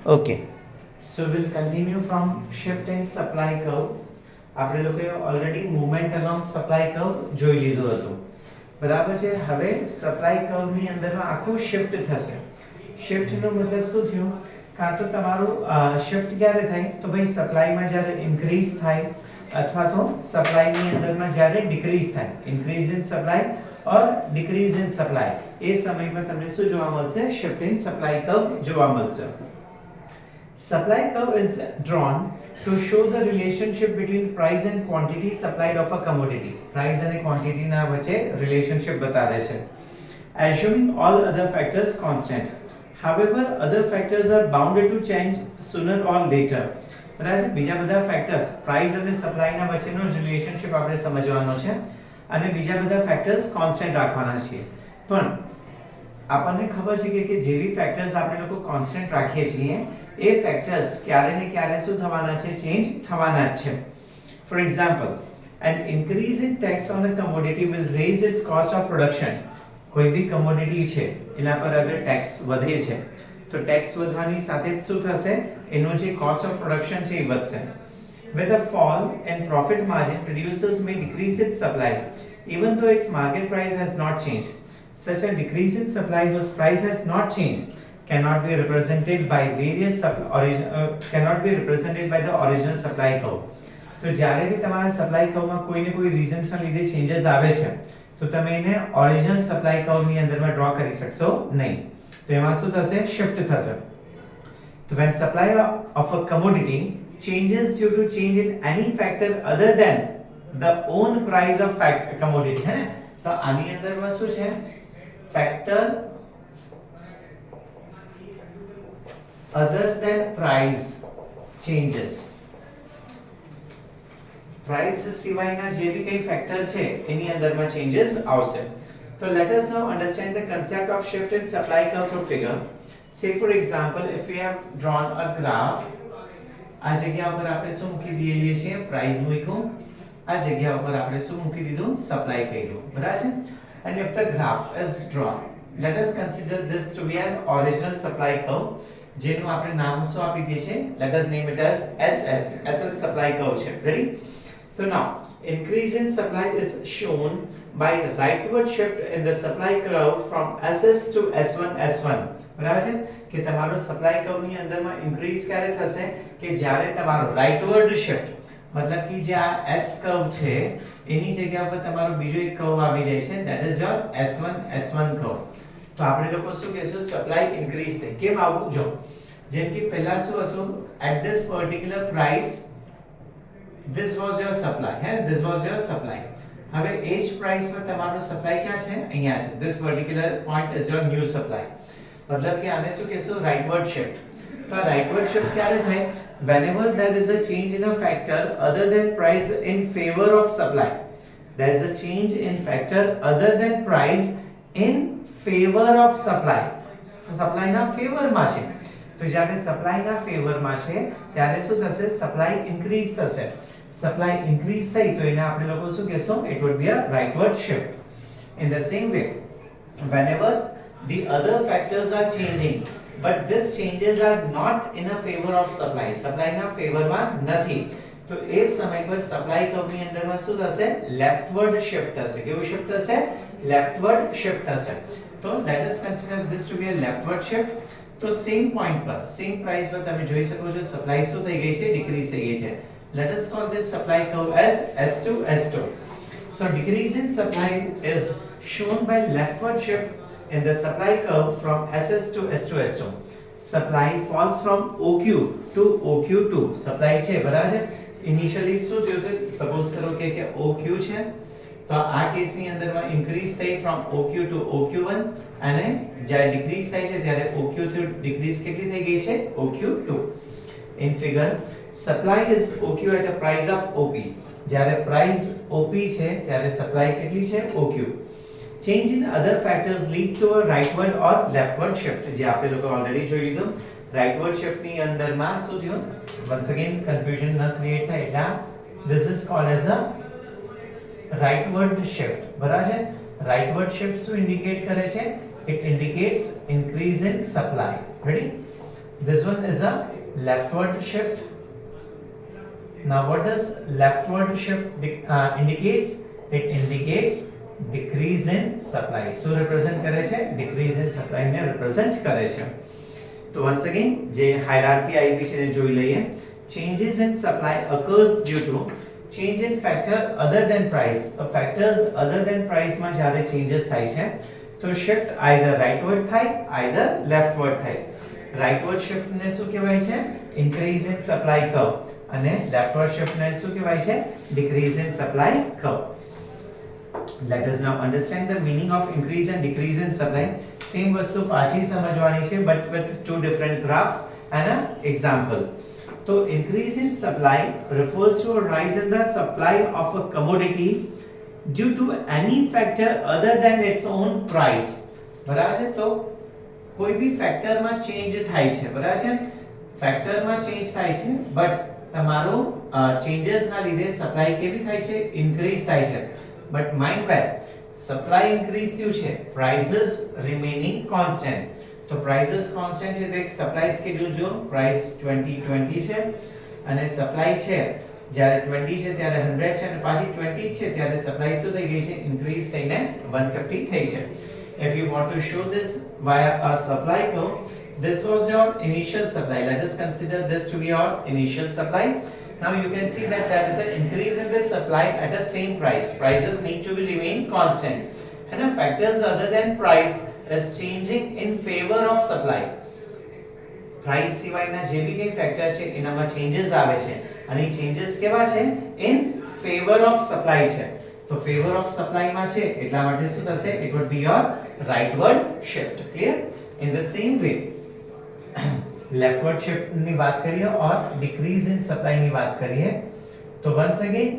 Okay, so we'll continue from shift in supply curve. આપણે લોકોએ already movement along supply curve જોઈ લીધું હતું, બરાબર છે. હવે સપ્લાય કર્વની અંદરમાં આખું શિફ્ટ થશે. શિફ્ટનો મતલબ શું થયું? કાં તો તમારું શિફ્ટ ક્યારે થાય તો ભાઈ સપ્લાયમાં જ્યારે ઇન્ક્રીઝ થાય અથવા તો સપ્લાયની અંદરમાં જ્યારે ડિક્રીઝ થાય, increase in supply or decrease in supply, એ સમયમાં તમને શું જોવા મળશે? શિફ્ટ ઇન સપ્લાય કર્વ જોવા મળશે. Supply curve is drawn to show the relationship between price and quantity supplied of a commodity. Price and quantity ના વચ્ચે relationship બતાવે છે. Assuming all other factors constant. However, other factors are bound to change sooner or later. બરાબર? બીજા બધા factors price અને supply ના વચ્ચેનો relationship આપણે સમજવાનો છે અને બીજા બધા factors constant રાખવાના છે. પણ આપણને ખબર છે કે જેવી ફેક્ટર્સ આપણે લોકો કોન્સ્ટન્ટ રાખીએ છીએ એ ફેક્ટર્સ ક્યારે ને ક્યારે શું થવાના છે? ચેન્જ થવાના જ છે. For example, an increase in tax on a commodity will raise its cost of production. કોઈ બી કમોડિટી છે એના પર અગર ટેક્સ વધે છે તો ટેક્સ વધવાની સાથે જ શું થશે? એનો જે કોસ્ટ ઓફ પ્રોડક્શન છે એ વધશે. With a fall in profit margin, producers may decrease its supply even though its market price has not changed. Such a decrease in supply whose price has not changed cannot be represented by the original supply curve. તો જ્યારે બી તમારા supply કર્વમાં કોઈ ને કોઈ રીઝન્સના લીધે changes આવે છે તો તમે એને ઓરિજિનલ સપ્લાય કર્વની અંદરમાં ડ્રો કરી શકશો નહીં. તો એમાં શું થશે? શિફ્ટ થશે. તો when supply of a commodity changes due to change in any factor other than the own price of commodity, है ને? તો આની અંદરમાં શું છે? factor other than price changes. price સિવાયના જે બી કઈ ફેક્ટર છે એની અંદરમાં ચેન્જીસ આવશે. તો let us now understand the concept of shift in supply curve through figure. Say for example, if we have drawn a graph, આ જગ્યા ઉપર આપણે શું મૂકી દઈએ છીએ? price મૂક્યું. આ જગ્યા ઉપર આપણે શું મૂકી દીધું? સપ્લાય કર્યું. બરાબર છે? And if the graph is drawn, let us consider this to be an original supply curve, જેનું આપણે નામ શું આપી દઈએ છીએ? Let us name it as SS supply curve છે. Ready? So now increase in supply is shown by rightward shift in the supply curve from SS to S1. બરાબર છે કે તમારો સપ્લાય કર્વની અંદરમાં ઇન્ક્રીઝ ક્યારે થશે? કે જ્યારે તમારો રાઇટવર્ડ શિફ્ટ, मतलब कि જે આ S કર્વ છે એની જગ્યા પર તમારો બીજો એક કર્વ આવી જાય છે, that is your S1 curve. તો આપણે લોકો શું કહેશું? સપ્લાય ઇન્ક્રીઝ થાય. કેમ આવું? જો જેમ કે પહેલા શું હતું? at this particular price this was your supply, હે, this was your supply. હવે એ જ પ્રાઇસ પર તમારો સપ્લાય ક્યાં છે? અહીંયા છે. this particular point is your new supply. मतलब कि આને શું કહેશું? રાઇટવર્ડ શિફ્ટ. તો આ રાઇટવર્ડ શિફ્ટ ક્યારે થાય? whenever there is a change in a factor other than price in favor of supply. There is a change in factor other than price in favor of supply. supply ના favor માં છે. તો જ્યારે supply ના favor માં છે ત્યારે શું થશે? supply increase થશે. supply increase થઈ તો એને આપણે લોકો શું કહેશું? it would be a rightward shift. In the same way, whenever the other factors are changing but these changes are not in a favor of supply, supply ના favor માં નથી, તો એ સમય પર સપ્લાય કર્વની અંદરમાં શું થશે? લેફ્ટવર્ડ શિફ્ટ થશે. કેવું શિફ્ટ થશે? લેફ્ટવર્ડ શિફ્ટ થશે. તો let us consider this to be a leftward shift. તો સેમ પોઈન્ટ પર, સેમ પ્રાઇસ પર તમે જોઈ શકો છો સપ્લાય શું થઈ ગઈ છે? ડિક્રીઝ થઈ ગઈ છે. let us call this supply curve as S2. So decrease in supply is shown by leftward shift in the supply curve from SS to S2. Supply falls from OQ to OQ2. supply છે, બરાબર છે? Initially શું થયું હતું? Suppose કરો કે OQ છે તો આ કેસની અંદરમાં ઇન્ક્રીઝ થઈ from OQ to OQ1 અને જ્યારે ડિક્રીઝ થાય છે ત્યારે OQ થી ડિક્રીઝ કેટલી થઈ ગઈ છે? OQ2. In figure, supply is OQ at a price of OP. જ્યારે price OP છે ત્યારે supply કેટલી છે? OQ. Change in other factors lead to a rightward or leftward shift. જે આપણે લોકો ઓલરેડી જોઈ લીધું. rightward shift ની અંદરમાં શું થયું? once again confusion ન ક્રિએટ થાય એટલે this is called as a rightward shift. બરાબર છે? rightward shift શું ઇન્ડિકેટ કરે છે? it indicates increase in supply. ready? This one is a leftward shift. Now what does leftward shift indicates? It indicates decrease in supply. So represent करे છે decrease in supply ને represent करे છે. તો once again જે hierarchy આવી છે ને જોઈ લઈએ. Changes in supply occurs due to change in factor other than price. તો factors other than price માં જ્યારે changes થાય છે તો shift either rightward થાય either leftward થાય. Rightward shift ને શું કહેવાય છે? Increase in supply curve. અને leftward shift ને શું કહેવાય છે? Decrease in supply curve. Let us now understand the meaning of increase and decrease in supply. Same વસ્તુ પાછી સમજવાની છે but with two different graphs and an example. So increase in supply refers to a rise in the supply of a commodity due to any factor other than its own price. બરાબર છે? તો કોઈ બી factor માં change થાય છે. બરાબર છે? Factor માં ચેન્જ થાય છે but તમારો ચેન્જીસ ના લીધે સપ્લાય કેવી થાય છે? ઇન્ક્રીઝ થાય છે. But mind well, supply increase થયું છે, prices remaining constant. તો prices constant છે તો એક supply schedule જો price 2020 છે અને supply છે જ્યારે 20 છે ત્યારે 100 છે અને પાછી 20 છે ત્યારે supply શું થઈ ગઈ છે? ઇન્ક્રીઝ થઈને 150 થઈ છે. If you want to show this via a supply curve, this was your initial supply. Let us consider this to be your initial supply. Now you can see that there is an increase in this supply at the same price. Prices need to be remain constant. And the factors other than price is changing in favor of supply. Price સિવાયના જે બી કંઈ factor છે એનામાં changes આવે છે અને એ changes કેવા છે? In favor of supply છે. તો favor of supply માં છે એટલા માટે શું થશે? It would be your rightward shift. Clear? In the same way leftward shift ની વાત કરીએ और डिक्रीज इन सप्लाई ની વાત કરીએ तो once again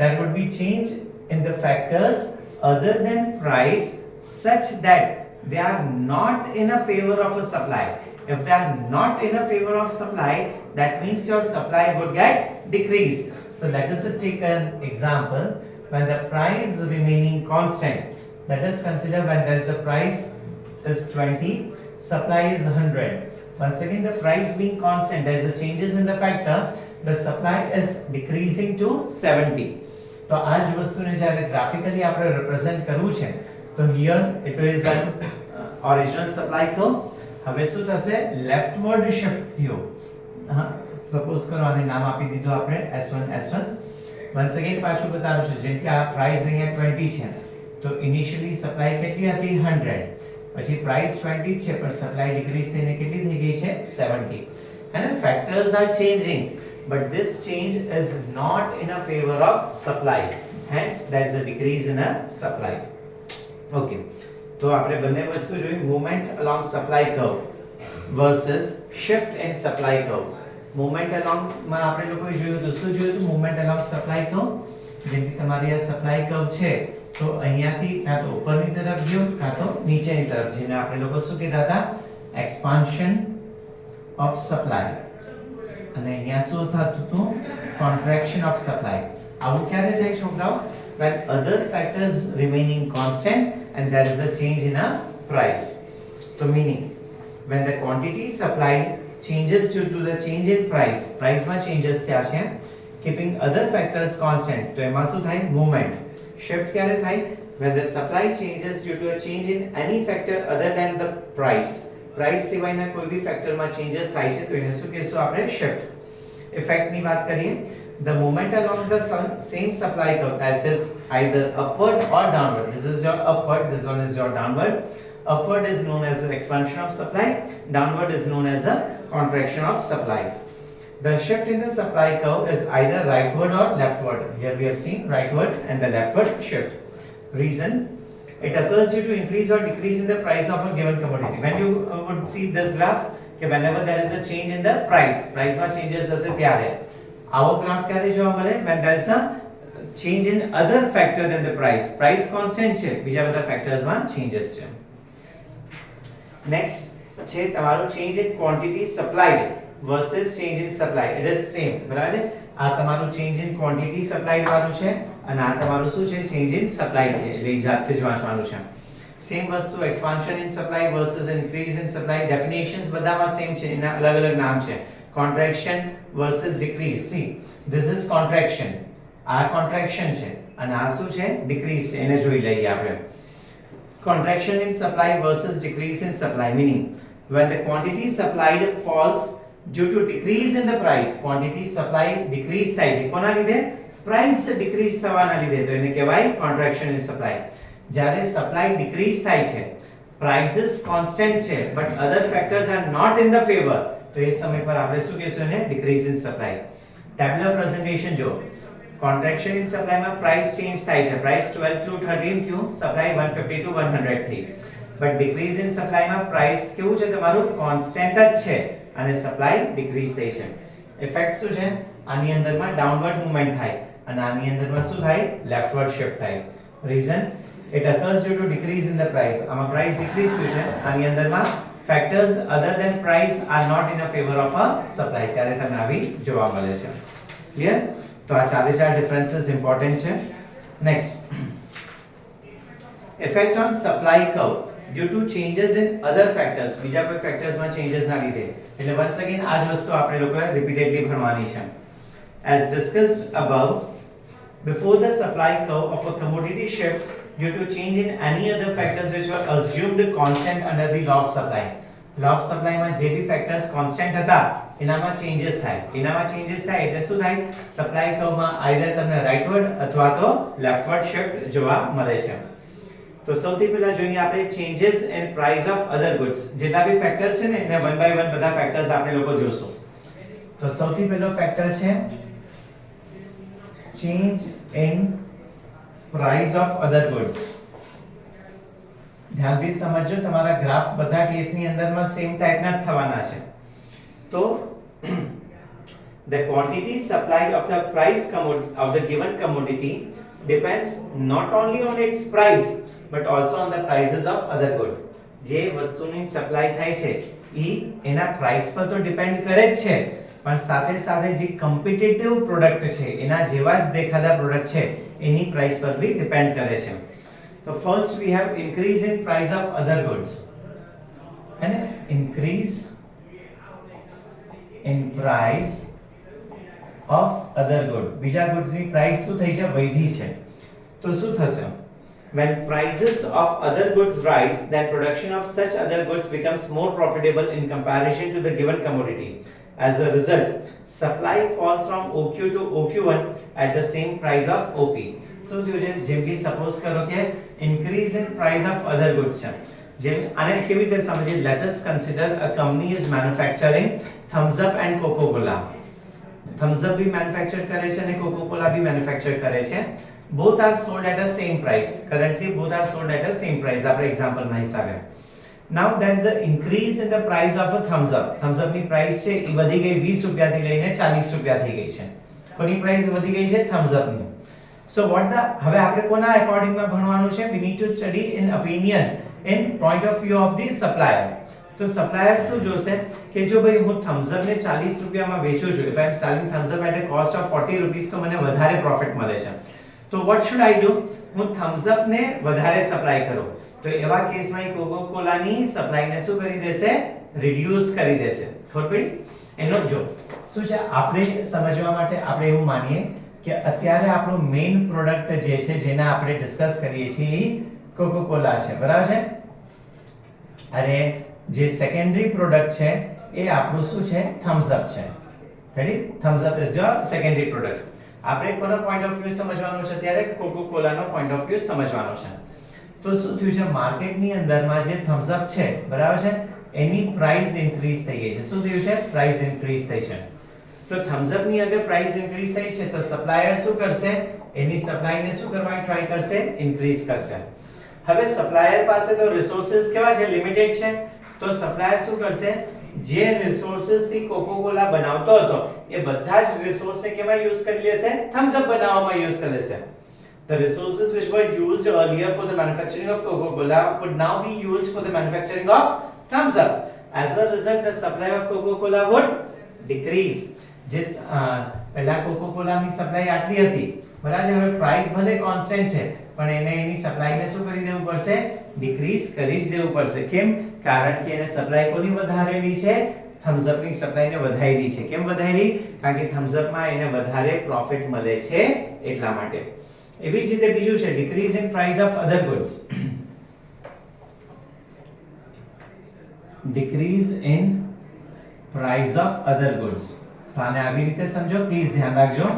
there would be change in the factors other than price such that they are not in a favor of a supply. If they are not in a favor of supply, that means your supply would get decreased. So let us take an example. When the price remaining constant, let us consider when there is a price is 20, supply is 100. Once again the price being constant, there is a changes in the factor, the supply is decreasing to 70. તો આ જ વસ્તુને જ્યારે graphically આપણે represent કરવું છે તો here it is an original supply curve. હવે શું થશે? લેફ્ટવર્ડ શિફ્ટ થયો. હા, સપોઝ કરો આને નામ આપી દીધું આપણે S1 S1. once again પાછું બતાવું છું જેમ કે આ પ્રાઇસ અહીંયા 20 છે તો ઇનિશિયલી સપ્લાય કેટલી હતી? 100. પછી પ્રાઇસ 20 છે પણ સપ્લાય ડિક્રીઝ થઈને કેટલી થઈ ગઈ છે? 70. and the factors are changing but this change is not in a favor of supply, hence there is a decrease in a supply. Okay, તો આપણે બંને વસ્તુ જોઈ, movement along supply curve versus shift in supply curve. movement along માં આપણે લોકોએ જોયું તો શું જોયું હતું? movement along supply curve. જેમ કે તમારી આ supply curve છે તો અહીંયાથી કાં તો ઉપરની તરફ ગયો કાં તો નીચેની તરફ, જેને આપણે લોકો શું કહેતા હતા? expansion of supply. અને અહીંયા શું થતું હતું? contraction of supply. આવું ક્યારે થાય છોકરાઓ? when other factors remaining constant and there is a change in a price. So meaning when the quantity supplied changes due to the change in price, price માં changes થયા છે, keeping other factors constant, તો એમાં શું થાય? movement. shift ક્યારે થાય? when the supply changes due to a change in any factor other than the price. price સિવાયના કોઈ બી ફેક્ટર માં changes થાય છે તો એને શું કહેશું આપણે? shift. effect ની વાત કરીએ, the movement along the same supply curve, that is either upward or downward. This is your upward, this one is your downward. Upward is known as an expansion of supply, downward is known as a contraction of supply. The shift in the supply curve is either rightward or leftward. Here we have seen rightward and the leftward shift. Reason, it occurs due to increase or decrease in the price of a given commodity. When you would see this graph, whenever there is a change in the price માં changes હશે ત્યારે. આવો graph ક્યારે જોવા મળે? when there is a change in other factor than the price. price constant છે, બીજા બધા factors માં changes છે. next છે તમારું change in quantity supplied versus change in supply. it is same. બરાબર છે? આ તમારું change in quantity supplied વાળું છે અને આ તમારું શું છે? change in supply છે. એટલે એ જાતે જ વાંચવાનું છે. સેમ વસ્તુ expansion in supply versus increase in supply definitions બધામાં સેમ છે, એના અલગ અલગ નામ છે. Contraction versus decrease. See this is contraction, આ કોન્ટ્રેક્શન છે અને આ શું છે? ડિક્રીઝ છે. એને જોઈ લઈએ આપણે. Contraction in supply versus decrease in supply, meaning when the quantity supplied falls due to decrease in the price. Quantity supply decrease થાય છે કોના લીધે? price decrease થવાના લીધે, તો એને કહેવાય contraction in supply. જ્યારે supply decrease થાય છે, prices constant છે but other factors are not in the favor, તો એ સમય પર આપણે શું કહેશું? એને decrease in supply. tabular presentation જો contraction in supply માં price change થાય છે, price 12 to 13 થયું, supply 150 to 100 થઈ. but decrease in supply માં price કેવું છે તમારું? constant જ છે અને supply decrease થઈ છે. effect શું છે? આની અંદરમાં downward movement થાય અને આની અંદરમાં શું થાય? leftward shift થાય. reason it occurs due to decrease in the price. આમાં price decrease થયું છે, આની અંદરમાં factors other than price are not in a favor of a supply, ત્યારે તમને આવી જોવા મળે છે. clear? તો આ ચારે ચાર ડિફરન્સીસ ઇમ્પોર્ટન્ટ છે. Next, effect on supply curve due to changes in other factors. બીજા કોઈ ફેક્ટર્સમાં ચેન્જીસ ના લીધે. એટલે વન્સ અગેન આ જ વસ્તુ આપણે લોકોએ રિપીટેડલી ભણવાની છે. As discussed above, before the supply curve of a commodity shifts due to change in any other factors which were assumed constant under the law of supply. law of supply માં જે બી factors constant હતા એનામાં changes થાય. એનામાં changes થાય એટલે શું થાય? સપ્લાય કર્વ માં આઈધર તમને રાઇટવર્ડ અથવા તો લેફ્ટવર્ડ શિફ્ટ જોવા મળે છે. તો સૌથી પહેલા જોઈએ આપણે changes in price of other goods. જેટલા બી ફેક્ટર્સ છે ને એને વન બાય વન બધા ફેક્ટર્સ આપણે લોકો જોશું. તો સૌથી પહેલો ફેક્ટર છે change in price of other goods. ધ્યાનથી સમજજો, તમારા ગ્રાફ બધા કેસની અંદરમાં સેમ ટાઈપના જ થવાના છે. તો the quantity supplied of the price of the given commodity depends not only on its price but also on the prices of other good. જે વસ્તુની સપ્લાય થાય છે એ એના પ્રાઇસ પર તો ડિપેન્ડ કરે જ છે, પણ સાથે સાથે જે કોમ્પિટિટિવ પ્રોડક્ટ છે એના જેવા જ દેખાતા પ્રોડક્ટ છે એની પ્રાઇસ પર બી ડિપેન્ડ કરે છે. So first we have increase in price of other goods, and increase in price of other good. બીજા goods ની price શું થઈ છે? વધી છે. તો શું થશે? When prices of other goods rise, then production of such other goods becomes more profitable in comparison to the given commodity. As a result, supply falls from OQ to OQ1 at the same price of OP. So જેમ કે suppose કરો કે increase in price of other goods છે. જેમ આને કેવી રીતે સમજીએ? Let us consider a company is manufacturing thumbs up and coca cola. thumbs up भी manufacture કરે છે અને coca cola भी manufacture કરે છે. both are sold at a same price. currently both are sold at a same price. આપણે example ના હિસાબે. now there is an increase in the price of a thumbs up. thumbs up ની price છે એ વધી ગઈ 20 રૂપિયાથી લઈને 40 રૂપિયા થઈ ગઈ છે. કોની પ્રાઇસ વધી ગઈ છે? thumbs up ની. so what the હવે આપણે કોના અકોર્ડિંગ માં ભણવાનું છે? we need to study in opinion in point of view of the supplier. તો સપ્લાયર શું જોશે કે જો ભાઈ હું thumbs up ને 40 રૂપિયામાં વેચું છું, if I am selling thumbs up at a cost of 40 rupees, તો મને વધારે પ્રોફિટ મળે છે. તો what should I do? હું thumbs up ને વધારે સપ્લાય કરું. તો એવા કેસમાં કોકા કોલાની સપ્લાયને શું કરી દેશે? રિડ્યુસ કરી દેશે. ખબર પડી? એનો જો શું છે આપણે સમજવા માટે આપણે એવું માનીએ કે અત્યારે આપણું મેઇન પ્રોડક્ટ જે છે જેના આપણે ડિસ્કસ કરીએ છીએ એ કોકા કોલા છે, બરાબર છે? અને જે સેકન્ડરી પ્રોડક્ટ છે એ આપણું શું છે? થમ્સ અપ છે. Ready? Thums up is your secondary product. આપણે કોનો પોઈન્ટ ઓફ વ્યૂ સમજવાનો છે? ત્યારે કોકા કોલાનો પોઈન્ટ ઓફ વ્યૂ સમજવાનો છે. તો શું થયું છે? માર્કેટની અંદરમાં જે થમ્સ અપ છે, બરાબર છે, એની પ્રાઇસ ઇન્ક્રીઝ થઈ ગઈ છે. શું થયું છે? પ્રાઇસ ઇન્ક્રીઝ થઈ છે. તો થમ્સ અપ ની અગર પ્રાઇસ ઇન્ક્રીઝ થઈ છે તો સપ્લાયર શું કરશે? એની સપ્લાયને શું કરવાની ટ્રાય કરશે? ઇન્ક્રીઝ કરશે. હવે સપ્લાયર પાસે તો રિસોર્સિસ કેવા છે? લિમિટેડ છે. તો સપ્લાયર શું કરશે? જે રિસોર્સિસ થી કોકા કોલા બનાવતો હતો એ બધા જ રિસોર્સને કેમાં યુઝ કરી લેશે? થમ્સ અપ બનાવવામાં યુઝ કરી લેશે. The resources which were used earlier for the manufacturing of Coca-Cola would now be used for the manufacturing of thumbs up. As a result, the supply of Coca-Cola would decrease. जिस પહેલા Coca-Cola ની supply આટલી હતી, બરાબર? હવે price ભલે constant છે પણ એને એની સપ્લાયને શું કરી દેવું પડશે? ડિક્રીઝ કરી જ દેવું પડશે. કેમ? કારણ કે એને સપ્લાય કોની વધારેલી છે? થમ્સ અપ ની સપ્લાયને વધારી છે. કેમ વધારી? કારણ કે થમ્સ અપ માં એને વધારે પ્રોફિટ મળે છે એટલા માટે. એવી જ રીતે બીજું છે decrease in price of other goods. decrease in price of other goods. તો આને આવી રીતે સમજો, પ્લીઝ ધ્યાન રાખજો.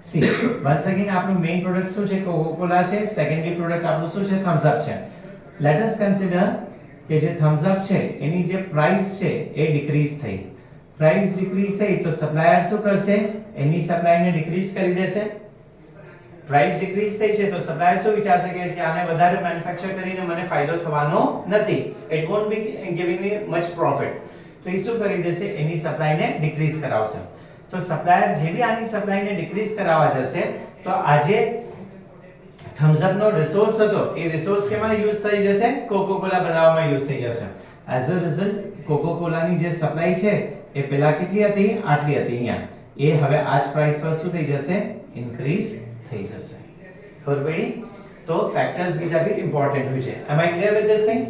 સી વન્સ અગેન આપણું મેઇન પ્રોડક્ટ શું છે? કોકોકોલા છે. સેકન્ડરી પ્રોડક્ટ આપણું શું છે? થમ્સ અપ છે. લેટ અસ કન્સિડર કે જે થમ્સ અપ છે એની જે પ્રાઇસ છે એ ડિક્રીઝ થઈ. પ્રાઇસ ડિક્રીઝ થઈ તો સપ્લાયર શું કરશે? એની સપ્લાયને ડિક્રીઝ કરી દેશે. પ્રાઇસ ડિક્રીઝ થઈ છે તો સપ્લાયર શું વિચારશે કે આને વધારે મેન્યુફેક્ચર કરીને મને ફાયદો થવાનો નથી. It won't be giving me much profit. તો એ શું કરી દેશે? એની સપ્લાયને ડિક્રીઝ કરાવશે. તો સપ્લાયર જે બી આની સપ્લાયને ડિક્રીઝ કરાવવા જશે તો આજે થમ્સ અપ નો રિસોર્સ હતો એ રિસોર્સ કેમાં યુઝ થઈ જશે? કોકોકોલા બનાવવામાં યુઝ થઈ જશે. એઝ અ રિઝલ્ટ કોકોકોલાની જે સપ્લાય છે એ પહેલા કેટલી હતી? આટલી હતી અહીંયા. એ હવે આ જ પ્રાઇસ પર શું થઈ જશે? ઇન્ક્રીઝ થઈ જશે. ખબર પડી? તો ફેક્ટર્સ બીજા બી ઇમ્પોર્ટન્ટ હોય છે. Am I clear with this thing?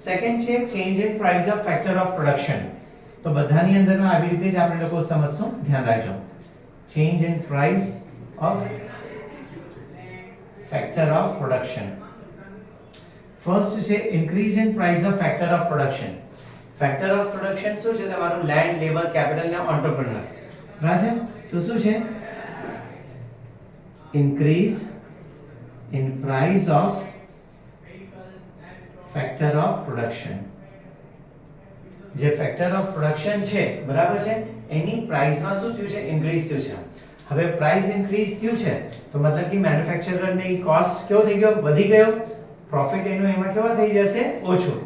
Second છે change in price of factor of production. તો બધાની અંદરમાં આવી રીતે જ આપણે લોકો સમજશું. ધ્યાન રાખજો. Change in price of factor of production. First છે increase in price of factor of production. Factor of production શું છે? તમારું લેન્ડ, લેબર, કેપિટલ ને એન્ટરપ્રેન્યોર. બરાબર છે? તો શું છે? increase in price of factor of production. જે ફેક્ટર ઓફ પ્રોડક્શન છે બરાબર છે એની પ્રાઇસમાં શું થયું છે? ઇન્ક્રીઝ થયું છે. હવે પ્રાઇસ ઇન્ક્રીઝ થયું છે તો મતલબ કે મેન્યુફેક્ચરર ને કોસ્ટ કેવો થઈ ગયો? વધી ગયો. પ્રોફિટ એનો એમાં કેવા થઈ જશે? ઓછું.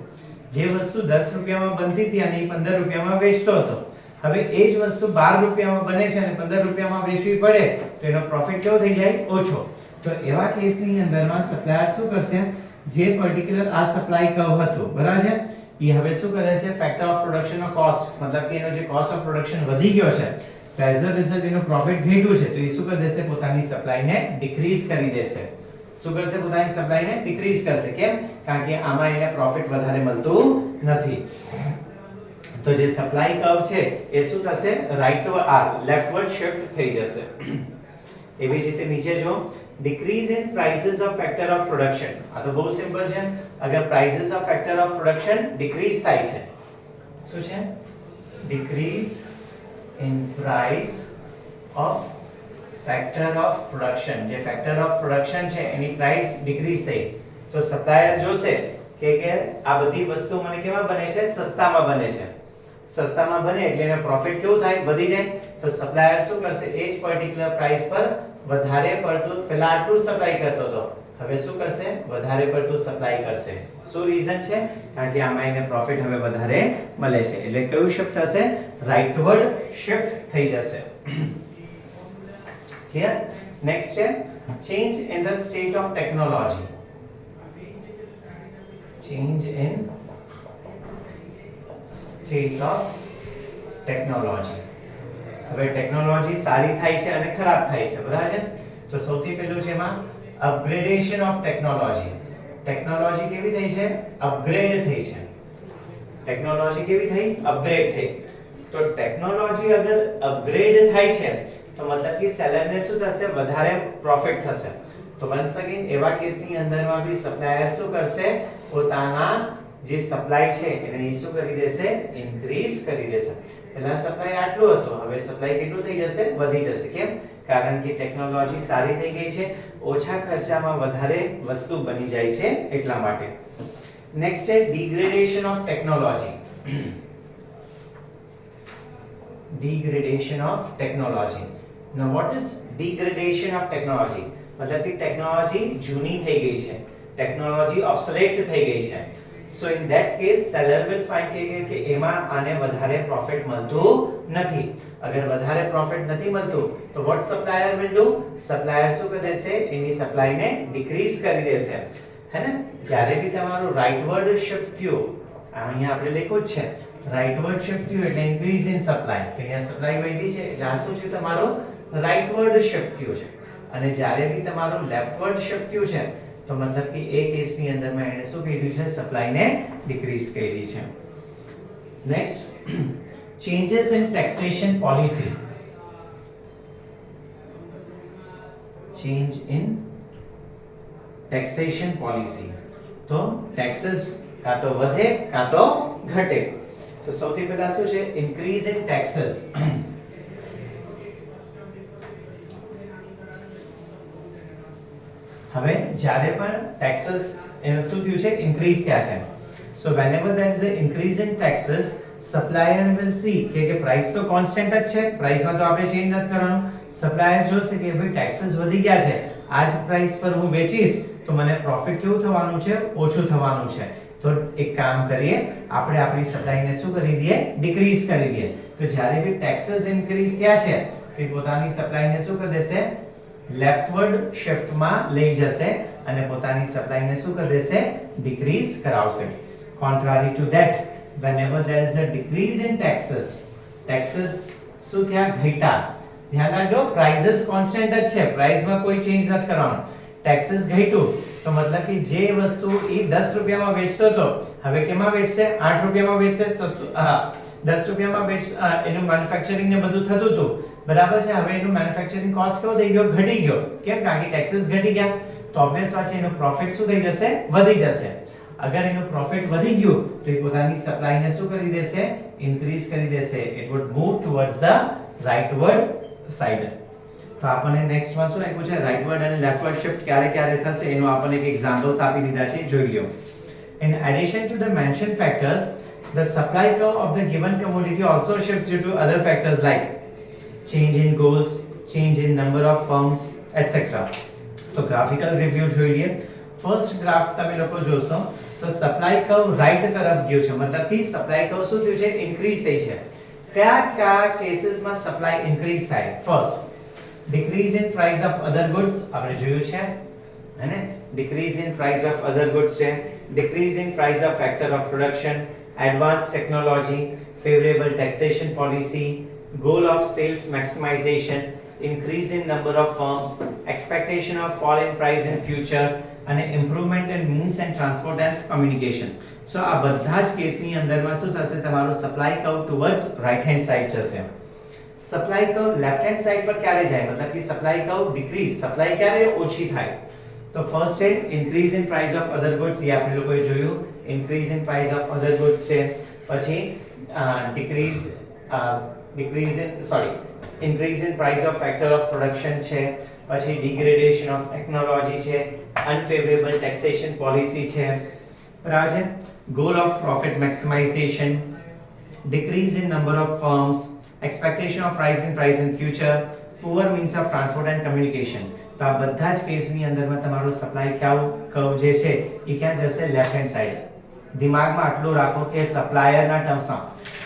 જે વસ્તુ 10 રૂપિયામાં બનતી હતી અને એ 15 રૂપિયામાં વેચતો હતો, હવે એ જ વસ્તુ 12 રૂપિયામાં બને છે અને 15 રૂપિયામાં વેચવી પડે તો એનો પ્રોફિટ કેવો થઈ જાય? ઓછો. તો એવા કેસની અંદરમાં સપ્લાયર શું કરશે? જે પર્ટિક્યુલર આ સપ્લાય કર્વ હતો બરાબર છે એ હવે શું કરે છે? ફેક્ટર ઓફ પ્રોડક્શન નો કોસ્ટ મતલબ કે એનો જે કોસ્ટ ઓફ પ્રોડક્શન વધી ગયો છે તો એઝ અ રિઝલ્ટ એનો પ્રોફિટ ઘટ્યું છે તો એ શું કરી દેશે? પોતાની સપ્લાયને ડિક્રીઝ કરી દેશે. શું કરશે? પોતાની સપ્લાયને ડિક્રીઝ કરશે. કેમ? કારણ કે આમાં એને પ્રોફિટ વધારે મળતું નથી. તો જે સપ્લાય કર્વ છે એ શું થશે? લેફ્ટવર્ડ શિફ્ટ થઈ જશે. એવી જ રીતે નીચે જો decrease in prices of factor of production. આ તો બહુ સિમ્પલ છે. અગર prices of factor of production decrease થાય છે, શું છે? decrease in price of factor of production. જે factor of production છે એની price decrease થઈ તો સપ્લાયર જોશે કે આ બધી વસ્તુ મને કેમાં બને છે? સસ્તામાં બને છે. સસ્તામાં બને એટલે એને પ્રોફિટ કેવું થાય? વધી જાય. તો સપ્લાયર શું કરશે? એ જ પર્ટિક્યુલર પ્રાઇસ પર વધારે પડતું, પહેલા આટલું સપ્લાય કરતો હતો, હવે શું કરશે? વધારે પડતું સપ્લાય કરશે. શું રીઝન છે? કારણ કે આમાં એને પ્રોફિટ હવે વધારે મળે છે. એટલે કયું શિફ્ટ થશે? રાઇટવર્ડ શિફ્ટ થઈ જશે. ક્લિયર? નેક્સ્ટ છે change in the state of technology. Change in state of technology. હવે ટેકનોલોજી સારી થાય છે અને ખરાબ થાય છે બરાબર છે? તો સૌથી પહેલું છે એમાં અપગ્રેડેશન ઓફ ટેકનોલોજી. ટેકનોલોજી કેવી થઈ છે? અપગ્રેડ થઈ છે. ટેકનોલોજી કેવી થઈ? અપગ્રેડ થઈ. તો ટેકનોલોજી અગર અપગ્રેડ થાય છે તો મતલબ કે સેલરને શું થશે? વધારે પ્રોફિટ થશે. તો વન્સ અગેન એવા કેસની અંદરમાં બી સપ્લાયર શું કરશે? પોતાના જે સપ્લાય છે એને શું કરી દેશે? ઇન્ક્રીઝ કરી દેશે. પહેલા સપ્લાય આટલું હતું, હવે સપ્લાય કેટલું થઈ જશે? વધી જશે. કેમ? કારણ કે ટેકનોલોજી સારી થઈ ગઈ છે, ઓછા ખર્ચામાં વધારે વસ્તુ બની જાય છે એટલા માટે. નેક્સ્ટ છે degradation of technology. Degradation of technology. Now what is degradation of technology? મતલબ કે ટેકનોલોજી જૂની થઈ ગઈ છે, ટેકનોલોજી ઓબ્સોલેટ થઈ ગઈ છે. So in that case seller will find કે એમાં આને વધારે પ્રોફિટ મળતું નથી. અગર વધારે પ્રોફિટ નથી મળતું તો what supplier will do? Supplier શું કરી દેશે? એની સપ્લાયને ડિક્રીઝ કરી દેશે. હે ને? જ્યારે બી તમારું રાઇટવર્ડ શિફ્ટ થયું, અહીંયા આપણે લખ્યું જ છે રાઇટવર્ડ શિફ્ટ થયું એટલે ઇન્ક્રીઝ ઇન સપ્લાય. તો અહીંયા સપ્લાય વધી છે એટલે આ શું થયું? તમારું રાઇટવર્ડ શિફ્ટ થયું છે. અને જ્યારે બી તમારું લેફ્ટવર્ડ શિફ્ટ થયું છે તો મતલબ કે એ કેસની અંદરમાં એને શું કર્યું છે, સપ્લાયને ડિક્રીઝ કરી છે. Next, changes in taxation policy. Change in taxation policy, તો ટેક્सेस કાં તો વધે કાં તો ઘટે. તો સૌથી પહેલા શું છે, ઇન્ક્રીઝ ઇન ટેક્सेस. હવે જ્યારે પણ ટેક્सेस શું થયું છે, ઇન્ક્રીઝ થયા છે. સો whenever there is a increase in taxes, supplier will see કે પ્રાઇસ તો કોન્સ્ટન્ટ જ છે, પ્રાઇસમાં તો આપણે ચેન્જ નથી કરવાનું. સપ્લાયર જોશે કે ભાઈ ટેક્सेस વધી ગયા છે, આ જ પ્રાઇસ પર હું વેચીશ તો મને પ્રોફિટ કેવું થવાનું છે, ઓછું થવાનું છે. તો એક કામ કરીએ, આપણે આપણી સપ્લાયને શું કરી દઈએ, ડિક્રીઝ કરી દઈએ. તો જ્યારે બી ટેક્सेस ઇન્ક્રીઝ થયા છે તો પોતાની સપ્લાયને શું કરી દેશે, લેફ્ટવર્ડ શિફ્ટમાં લઈ જશે અને પોતાની સપ્લાયને શું કરી દેશે, ડિક્રીઝ કરાવશે. Contrary to that, whenever there is a decrease in taxes શું થયા, ઘટ્યા. ધ્યાન રાખજો, પ્રાઇसेस કોન્સ્ટન્ટ જ છે, પ્રાઇસમાં કોઈ ચેન્જ નથી કરવાનો. ટેક્सेस ઘટ્યું તો મતલબ કે જે વસ્તુ એ 10 રૂપિયામાં વેચતો હતો હવે કેમાં વેચશે, 8 રૂપિયામાં વેચશે. સસ્તું, હા, 10 રૂપિયામાં વેચ, એનું મેન્યુફેક્ચરિંગ ને બધું થતું હતું, બરાબર છે. હવે એનું મેન્યુફેક્ચરિંગ કોસ્ટ કેવો થઈ ગયો, ઘટી ગયો. કેમ? કારણ કે ટેક્सेस ઘટી ગયા. તો ઓબ્વિયસ વાત છે, એનો પ્રોફિટ શું થઈ જશે, વધી જશે. અગર એનું પ્રોફિટ વધી ગયું તો એ પોતાની સપ્લાયને શું કરી દેશે, ઇન્ક્રીઝ કરી દેશે. It would move towards the rightward side. તો આપણને નેક્સ્ટમાં શું આપ્યું છે, રાઇટવર્ડ અને લેફ્ટવર્ડ શિફ્ટ ક્યારે ક્યારે થશે એનું આપણને એક એક્ઝામ્પલ્સ આપી દીધા છે, જોઈ લ્યો. In addition to the mentioned factors, the supply curve of the given commodity also shifts due to other factors like change in goals, change in number of firms, etc. તો ગ્રાફિકલ રિવ્યુ જોઈ લઈએ. First graph તમે લોકો જોશો તો supply curve right તરફ ગયો છે, મતલબ કે સપ્લાય કર્વ શું થયું છે, ઇન્ક્રીઝ થઈ છે. કયા કયા કેસીસમાં સપ્લાય ઇન્ક્રીઝ થાય? First, decrease in price of other goods, આપણે જોયું છે હે, decrease in price of other goods છે, decrease in price of factor of production, advanced technology, favorable taxation policy, goal of sales maximization, increase in number of firms, expectation of fall in price in future, અને improvement in means and transport and communication. So આ બધા જ કેસની અંદરમાં શું થશે, તમારું supply curve towards right hand side જશે. Supply curve left hand side પર ક્યારે જાય, મતલબ કે સપ્લાય કર્વ ડિક્રીઝ, સપ્લાય ક્યારે ઓછી થાય? તો ફર્સ્ટ છે increase in price of other goods, એ આપણે લોકોએ જોયું, increase in price of other goods છે. પછી increase in price of factor of production છે. પછી degradation of technology છે, unfavorable taxation policy છે, બરાબર છે. goal of profit maximization, decrease in number of firms, expectation of rise in price in future, poor means of transport and communication. તો આ બધા જ કેસની અંદરમાં તમારું સપ્લાય કર્વ જે છે એ ક્યાં જશે, લેફ્ટ હેન્ડ સાઈડ. દિમાગમાં આટલું રાખો કે સપ્લાયરના ટર્મ્સમાં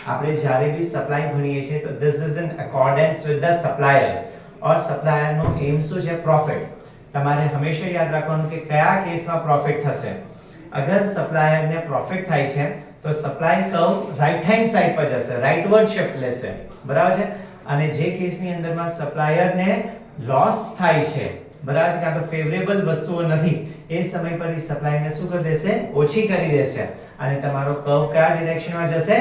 આપણે જ્યારે બી સપ્લાય ભણીએ છીએ તો this is in accordance with the supplier, or સપ્લાયરનો એમ શું છે, પ્રોફિટ. તમારે હંમેશા યાદ રાખવાનું કે કયા કેસમાં પ્રોફિટ થશે. અગર સપ્લાયરને પ્રોફિટ થાય છે તો supply curve right hand side પર જશે, રાઇટવર્ડ શિફ્ટ લેશે, બરાબર છે. અને જે કેસની અંદરમાં સપ્લાયરને લોસ થાય છે, બરાબર છે, કાં તો ફેવરેબલ વસ્તુઓ નથી, એ સમય પર એ સપ્લાયને શું કરી દેશે, ઓછી કરી દેશે. અને તમારો કર્વ કયા ડિરેક્શનમાં જશે,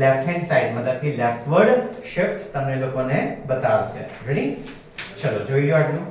લેફ્ટ હેન્ડ સાઈડ, મતલબ કે લેફ્ટવર્ડ શિફ્ટ તમને લોકોને બતાવશે. રેડી? ચલો જોઈ લો આટલું.